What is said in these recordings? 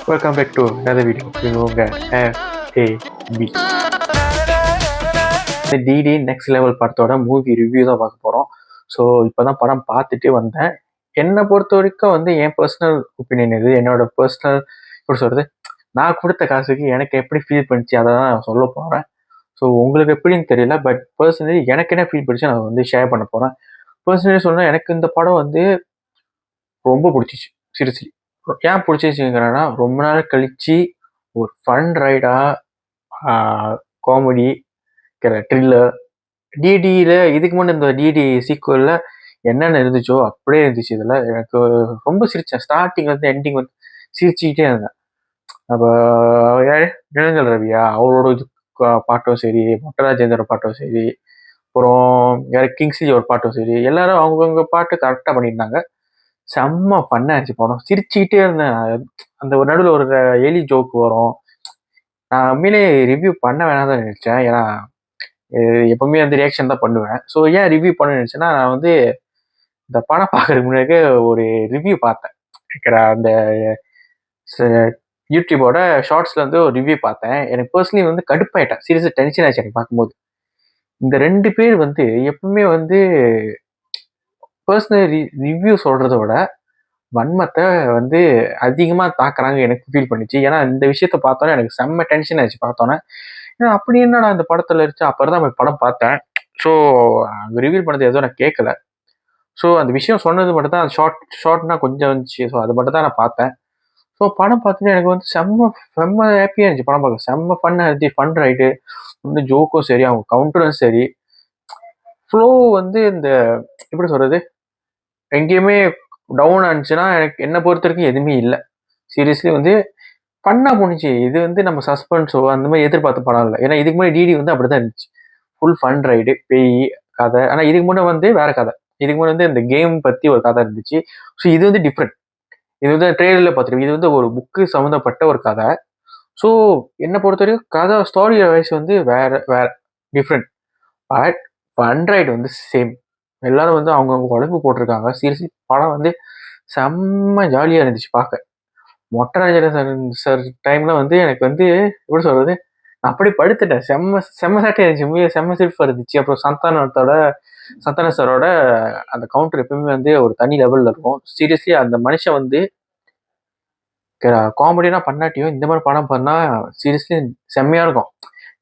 Welcome back to another video. இது உங்கள் FAB. DD next level படத்தோட மூவி ரிவ்யூ தான் பார்க்க போகிறோம். ஸோ இப்போ தான் படம் பார்த்துட்டு வந்தேன். என்னை பொறுத்த வரைக்கும் என் பர்சனல் ஒப்பீனியன் இது. என்னோட பர்சனல் எப்படி சொல்கிறது, நான் கொடுத்த காசுக்கு எனக்கு எப்படி ஃபீல் பண்ணிச்சு அதை தான் நான் சொல்ல போகிறேன். ஸோ உங்களுக்கு எப்படின்னு தெரியல, பட் பர்சனலி எனக்கு என்ன ஃபீல் பண்ணிச்சு நான் ஷேர் பண்ண போகிறேன். பர்சனலி சொன்னால் எனக்கு இந்த படம் ரொம்ப பிடிச்சிச்சு. சீரியஸ்லி ஏன் பிடிச்சிச்சுங்கிறேன்னா, ரொம்ப நாள் கழிச்சு ஒரு ஃபன் ரைடா, காமெடி, த்ரில்லர், டிடியில் இதுக்கு முன்னே இந்த டிடி சீக்குவலில் என்னென்ன இருந்துச்சோ அப்படியே இருந்துச்சு. இதில் எனக்கு ரொம்ப சிரித்தேன். ஸ்டார்டிங் எண்டிங் சிரிச்சுக்கிட்டே இருந்தேன். அப்போ யார் நிலங்கள் ரவியா அவரோட இது பாட்டும் சரி, மொட்டராஜேந்திர பாட்டும் சரி, அப்புறம் யார் கிங்ஸ்லி ஒரு பாட்டும் சரி, எல்லாரும் அவங்கவுங்க பாட்டு கரெக்டாக பண்ணியிருந்தாங்க. செம்ம பண்ணாச்சு படம். சிரிச்சுக்கிட்டே இருந்தேன். அந்த ஒரு நடுவில் ஒரு எலி ஜோக்கு வரும். நான் உண்மையிலே ரிவ்யூ பண்ண வேணாம் தான் நினைச்சேன். ஏன்னா எப்பவுமே ரியாக்ஷன் தான் பண்ணுவேன். ஸோ ஏன் ரிவ்யூ பண்ண நினைச்சேன்னா, நான் இந்த படம் பார்க்கறதுக்கு முன்னாடி ஒரு ரிவ்யூ பார்த்தேன். அந்த யூடியூபோட ஷார்ட்ஸ்ல ஒரு ரிவ்யூ பார்த்தேன். எனக்கு பர்சனலி கடுப்பாயிட்டேன். சீரியஸாக டென்ஷன் ஆச்சு எனக்கு பார்க்கும்போது. இந்த ரெண்டு பேர் எப்பவுமே பர்சனல் ரிவ்யூ சொல்றத விட வன்மத்தை அதிகமாக தாக்குறாங்க எனக்கு ஃபீல் பண்ணிச்சு. ஏன்னா இந்த விஷயத்த பார்த்தோன்னே எனக்கு செம்ம டென்ஷன் ஆச்சு பார்த்தோன்னே. ஏன்னா அப்படி என்னடா அந்த படத்தில் இருந்துச்சு. அப்புறம் தான் படம் பார்த்தேன். ஸோ அங்கே ரிவ்யூ பண்ணது எதுவும் நான் கேட்கல. ஸோ அந்த விஷயம் சொன்னது மட்டும் தான் ஷார்ட்னா கொஞ்சம் வந்துச்சு. ஸோ அது மட்டும் தான் நான் பார்த்தேன். ஸோ படம் பார்த்துட்டு எனக்கு செம்ம செம்ம ஹாப்பியாக இருந்துச்சு. படம் பார்க்க செம்ம ஃபன்னாக இருந்துச்சு. ஃபன் ரைடு ஜோக்கும் சரி, அவங்க கவுண்டரும் சரி, ஃப்ளோ இந்த எப்படி சொல்கிறது, எங்கேயுமே டவுன் ஆனிச்சுன்னா எனக்கு என்னை பொறுத்த வரைக்கும் எதுவுமே இல்லை. சீரியஸ்லி ஃபன்னாக போணுச்சு. இது நம்ம சஸ்பென்ஸோ அந்த மாதிரி எதிர்பார்த்த படம் இல்லை. ஏன்னா இதுக்கு முன்னாடி டிடி அப்படி தான் இருந்துச்சு. ஃபுல் ஃபன் ரைடு, பேய் கதை. ஆனால் இதுக்கு முன்னே வேற கதை. இதுக்கு முன்னே இந்த கேம் பற்றி ஒரு கதை இருந்துச்சு. ஸோ இது டிஃப்ரெண்ட். இது ட்ரெயிலரில் பார்த்துருக்கோம். இது ஒரு புக்கு சம்மந்தப்பட்ட ஒரு கதை. ஸோ என்னை பொறுத்த வரைக்கும் கதை ஸ்டோரி வைஸ் வேற different. But fun ride same. எல்லாரும் அவங்கவுங்க உழைப்பு போட்டிருக்காங்க. சீரியஸ்லி படம் செம்ம ஜாலியாக இருந்துச்சு பார்க்க. மொட்டராஜன் சார் டைம்ல எனக்கு எப்படி சொல்றது, நான் அப்படியே படுத்துட்டேன். செம்ம செம்ம சாட்டியாக இருந்துச்சு. செம்ம சிரிப்பாக இருந்துச்சு. அப்புறம் சந்தான சாரோட அந்த கவுண்டர் எப்பவுமே ஒரு தனி லெவலில் இருக்கும். சீரியஸ்லி அந்த மனுஷன் காமெடினா பண்ணாட்டியும் இந்த மாதிரி படம் பண்ணால் சீரியஸ்லி செம்மையாக இருக்கும்.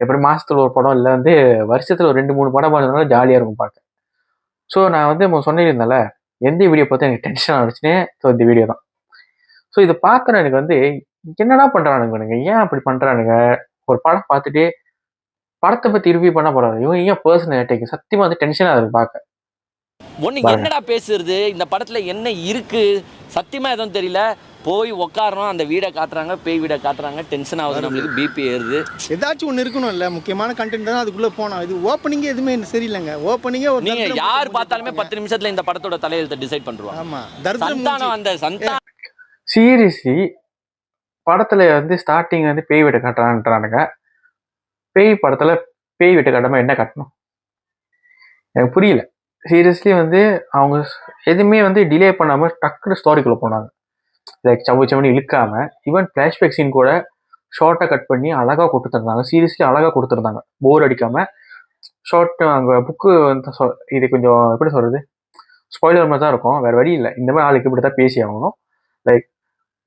எப்படி மாதத்தில் ஒரு படம் இல்லை வருஷத்தில் ஒரு 2-3 படம் பண்ணதுனால ஜாலியாக இருக்கும் பார்க்க. ஸோ நான் சொன்னிருந்தேன்ல, எந்த வீடியோ பார்த்து எனக்கு டென்ஷன் ஆகிடுச்சுன்னே. ஸோ இந்த வீடியோ தான். ஸோ இதை பார்க்குற எனக்கு என்னடா பண்ணுறானுங்க, ஏன் அப்படி பண்ணுறானுங்க? ஒரு படம் பார்த்துட்டு படத்தை பற்றி ரிவ்யூ பண்ண போகிறாரு. இவங்க ஏன் பர்சனல் அட்டாக்? சத்தியமாக டென்ஷனாக இருக்குது பார்க்க. ஒன்று என்னடா பேசுறது, இந்த படத்தில் என்ன இருக்குது சத்தியமாக எதுவும் தெரியல. போய் உட்காரோம், அந்த வீடை காட்டுறாங்க, பேய் வீடை காட்டுறாங்க, டென்ஷன் ஆகுது, நம்மளுக்கு பிபி ஏறுது. ஏதாச்சும் ஒன்று இருக்கணும் இல்லை, முக்கியமான கண்டென்ட் தான் அதுக்குள்ளே போனோம். இது ஓப்பனிங்கே எதுவுமே சரியில்லைங்க. ஓப்பனிங்கே ஒரு நீங்கள் யார் பார்த்தாலுமே 10 நிமிஷத்தில் இந்த படத்தோட தலையெழுத்தை டிசைட் பண்ணுறோம். ஆமாம், சந்தானம் சீரியஸ்லி படத்தில் ஸ்டார்டிங் பேய் வீட்டை காட்டுறான்றானுங்க. பேய் படத்தில் பேய் வீட்டை காட்டாமல் என்ன காட்டணும் எனக்கு புரியல. சீரியஸ்லி அவங்க எதுவுமே டிலே பண்ணாமல் டக்குனு ஸ்டோரிக்குள்ளே போனாங்க. லைக் சவுன்னு இழுக்காமல் ஈவன் ஃப்ளாஷ்பேக் சீன் கூட ஷார்ட்டாக கட் பண்ணி அழகாக கொடுத்துருந்தாங்க. சீரியஸ்லி அழகாக கொடுத்துருந்தாங்க, போர் அடிக்காமல். ஷார்ட் அங்கே புக்கு இது கொஞ்சம் எப்படி சொல்கிறது, ஸ்பாயிலர் மாதிரி தான் இருக்கும். வேறு வழி இல்லை. இந்த மாதிரி ஆளுக்கு இப்படி தான் பேசி ஆகணும். லைக்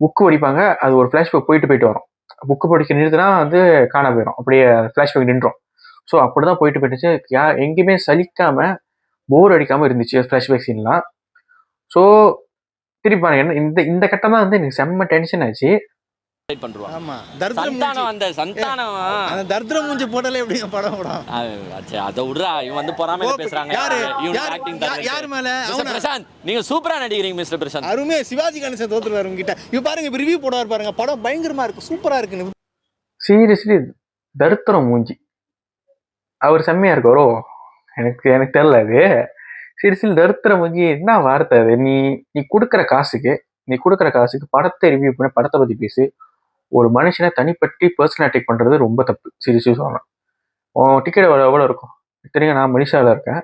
புக்கு படிப்பாங்க, அது ஒரு ஃப்ளாஷ்பேக் போயிட்டு வரும். புக்கு படிக்க நிறுத்தினா காண போயிடும், அப்படியே ஃப்ளாஷ்பேக் நின்றோம். ஸோ அப்படி தான் போயிட்டுச்சு. எங்கேயுமே சலிக்காமல் போர் அடிக்காமல் இருந்துச்சு ஃப்ளாஷ்பேக் சீன்லாம். ஸோ திருப்பி என்ன இந்த கட்டம் தான் எனக்கு செம்ம டென்ஷன் ஆச்சு. தர்திர மூஞ்சி போட்டாலே எப்படிங்க படம் படம்? அதை விடுறா, இவன் பொறாமையில பேசுறாங்க. யார் மேல? பிரசாந்த், நீங்க சூப்பரா நடிக்கிறீங்க மிஸ்டர் பிரசாந்த். அருமையா சிவாஜி கணேசன் தோத்துருவாரு உங்ககிட்ட. இப்ப பாருங்க, இப்ப ரிவ்யூ போடுவார் பாருங்க, படம் பயங்கரமா இருக்கு, சூப்பரா இருக்குன்னு. சீரியஸ்லி தருத்திரம் மூஞ்சி அவர் செம்மையா இருக்காரோ எனக்கு தெரியல. அது சீரியஸ்லி தருத்திர மூஞ்சி என்ன வார்த்தை அது? நீ கொடுக்குற காசுக்கு படத்தை ரிவ்யூ பண்ண, படத்தை பத்தி பேசு. ஒரு மனுஷனை தனிப்பற்றி பர்சனல் அட்டாக் பண்றது ரொம்ப தப்பு. சீரியஸாக சொல்லலாம். டிக்கெட் எவ்வளோ இருக்கும் தெரியுங்க? நான் மனுஷாவில் இருக்கேன்.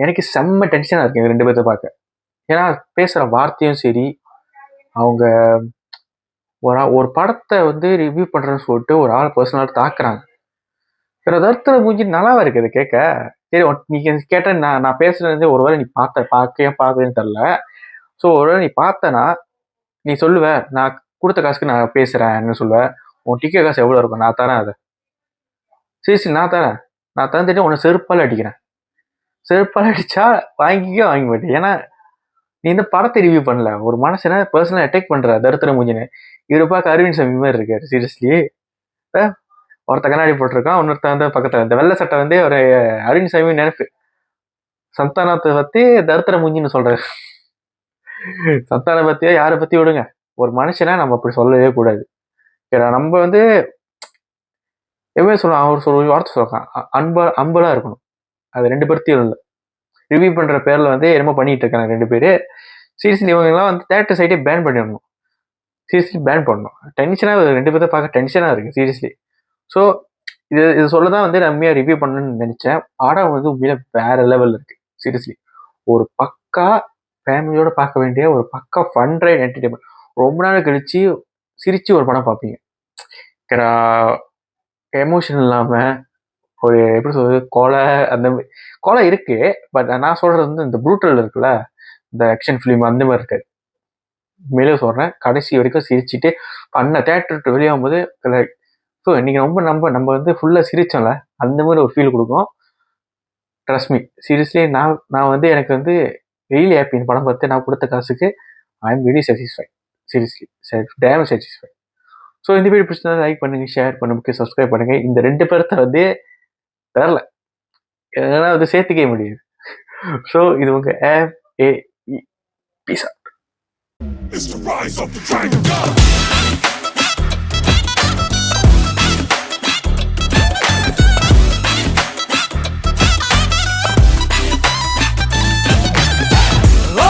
எனக்கு செம்ம டென்ஷனாக இருக்கு 2 பேர்த்த பார்க்க. ஏன்னா பேசுகிற வார்த்தையும் சரி, அவங்க ஒரு படத்தை வந்து ரிவ்யூ பண்ணுறேன்னு சொல்லிட்டு ஒரு ஆள் பர்சனலாக தாக்குறாங்க. வேற தருத்திர மூஞ்சி நல்லாவா இருக்குது கேட்க. சரி நீங்க கேட்ட நான் பேசுறது ஒருவேளை நீ பார்க்கன்னு தெரில. ஸோ ஒருவேளை நீ பார்த்தனா நீ சொல்லுவ நான் கொடுத்த காசுக்கு நான் பேசுறேன்னு சொல்லுவ. உன் டிக்கெட் காசு எவ்வளோ இருக்கும்? நான் தரேன் அதை. சரி நான் தரேன். நான் தந்துட்டு உன்னை செருப்பால் அடிக்கிறேன். செருப்பால் அடிச்சா வாங்க மாட்டேன். ஏன்னா நீ இந்த படத்தை ரிவ்யூ பண்ணல, ஒரு மனுஷனை பர்சனலாக அட்டாக் பண்ற தருத்திர மூஞ்சின்னு. இவரு பார்க்க அரவிந்த் சாமி மாதிரி இருக்காரு. சீரியஸ்லி ஒருத்த கண்ணாடி போட்டிருக்கான், இன்னொருத்த வந்து பக்கத்துல இந்த வெள்ளை சட்டை வந்து ஒரு அரவிந்த் சாமி நினைப்பு. சந்தானத்தை பத்தி தருத்திர மூஞ்சின்னு சொல்றாரு. சந்தான பத்தியோ யாரை பத்தி விடுங்க, ஒரு மனுஷனை நம்ம அப்படி சொல்லவே கூடாது. நம்ம வந்து எப்பவுமே சொல்லலாம், அவர் ஒரு வார்த்தை சொல்றான், அன்பலா இருக்கணும். அது 2 பேர்த்தையும் இல்லை. ரிவ்யூ பண்ற பேர்ல வந்து என்னமோ பண்ணிட்டு இருக்காங்க 2 பேரு. சீரியஸ்லி இவங்கெல்லாம் வந்து தேட்டர் சைடே பேன் பண்ணிடணும். சீரியஸ்லி பேன் பண்ணணும். டென்ஷனாக 2 பேர்த்த பார்க்க டென்ஷனாக இருக்கு சீரியஸ்லி. ஸோ இது சொல்லதான் வந்து நான் உண்மையாக ரிவ்யூ பண்ணணும்னு நினைச்சேன். படம் வந்து உண்மையில வேற லெவலில் இருக்கு. சீரியஸ்லி ஒரு பக்கா ஃபேமிலியோட பார்க்க வேண்டிய ஒரு பக்கா ஃபன் ரைட் என்டர்டைன்மெண்ட். ரொம்ப நாள் கழிச்சு சிரிச்சு ஒரு படம் பார்ப்பீங்க. எமோஷன் இல்லாமல் ஒரு எப்படி சொல்றது, கொலை இருக்கு. பட் நான் சொல்றது வந்து இந்த ப்ரூட்டல் இருக்குல்ல, இந்த ஆக்ஷன் ஃபிலிம் அந்த மாதிரி இருக்காது. மேலே சொல்றேன், கடைசி வரைக்கும் சிரிச்சுட்டு பண்ண தேட்டர் வெளியாகும்போது ஸோ இன்னைக்கு ரொம்ப நம்ம வந்து ஃபுல்லாக சிரிச்சோம்ல, அந்த மாதிரி ஒரு ஃபீல் கொடுக்கும். ட்ரஸ்ட் மீ, சீரியஸ்லி நான் வந்து எனக்கு வந்து ரியலி ஹாப்பி. இந்த படம் பார்த்து நான் கொடுத்த காசுக்கு I am very satisfied. Seriously damn satisfied. So இந்த வீடியோ பிடிச்சா லைக் பண்ணுங்க, ஷேர் பண்ணுங்க, சப்ஸ்கிரைப் பண்ணுங்க. இந்த 2 பேர்த்த வந்து தெரில என்னால் வந்து சேர்த்துக்கவே முடியாது. ஸோ இது உங்க AAE. Peace. It's the rise of the dragon.